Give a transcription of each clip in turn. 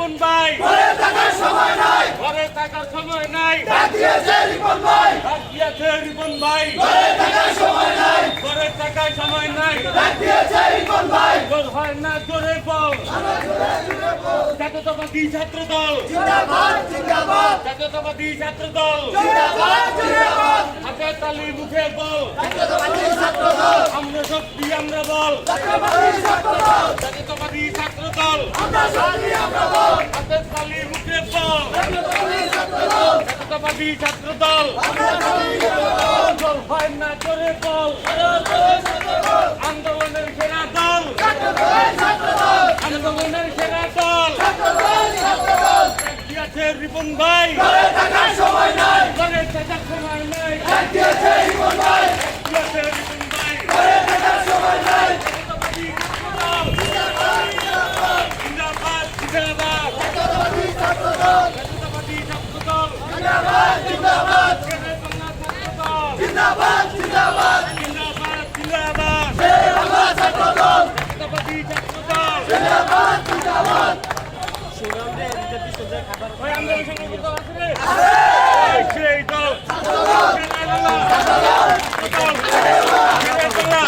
রিপন ভাই ঘরে থাকার সময় নাই, ঘরে থাকার সময় নাই, ডাক দিয়েছে রিপন ভাই। ডাক দিয়েছে রিপন ভাই ঘরে থাকার সময় নাই, ঘরে থাকার সময় নাই, ডাক দিয়েছে রিপন ভাই। জোর হয় না জোরে বল জাতীয়তাবাদী ছাত্র দল, জিন্দাবাদ জিন্দাবাদ জাতীয়তাবাদী ছাত্র দল, জিন্দাবাদ জিন্দাবাদ। হাতে তালি মুখে বল জাতীয়তাবাদী ছাত্র দল, আমরা শক্তি আমরা বল, জাতীয়তাবাদী ছাত্র দল, জাতীয়তাবাদী ছাত্র দল, আমরা শক্তি আমরা বল। হাতে তালি মুখে বল জাতীয়তাবাদী ছাত্র দল, জাতীয়তাবাদী ছাত্র দল, আমরা শক্তি আমরা বল। জোর হয় না জোরে বল আন্দোলনের সেরা দল, জাতীয়তাবাদী ছাত্র দল, আন্দোলনের সেরা দল, জাতীয়তাবাদী ছাত্র দল। ডাক দিয়েছে রিপন ভাই ঘরে থাকার সময় নাই, ঘরে থাকার সময় নাই, ডাক দিয়েছে রিপন ভাই। ডাক দিয়েছে রিপন ভাই ঘরে থাকার সময় নাই, জাতীয়তাবাদী ছাত্র দল, জিন্দাবাদ জিন্দাবাদ, জাতীয়তাবাদী ছাত্র দল, জাতীয়তাবাদী ছাত্র দল, জিন্দাবাদ জিন্দাবাদ, শেরে বাংলা ছাত্র দল, জিন্দাবাদ জিন্দাবাদ। জিন্দাবাদ জিন্দাবাদ, শেরে বাংলা ছাত্র দল, জাতীয়তাবাদী ছাত্র দল, জিন্দাবাদ জিন্দাবাদ। ওই আন্দোলন সংগঠিত আছে রে? এই সেই দল, শেরে বাংলা ছাত্র দল, শেরে বাংলা শেরে বাংলা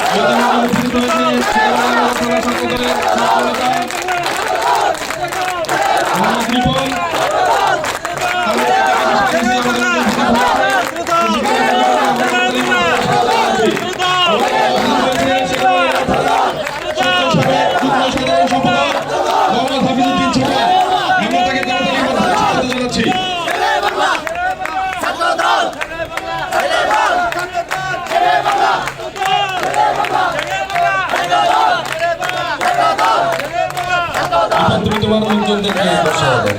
ছাত্র দল, শেরে বাংলা ছাত্র দল, শেরে বাংলা আমন্ত্রিত মানুষজন দেখে বসে হবে।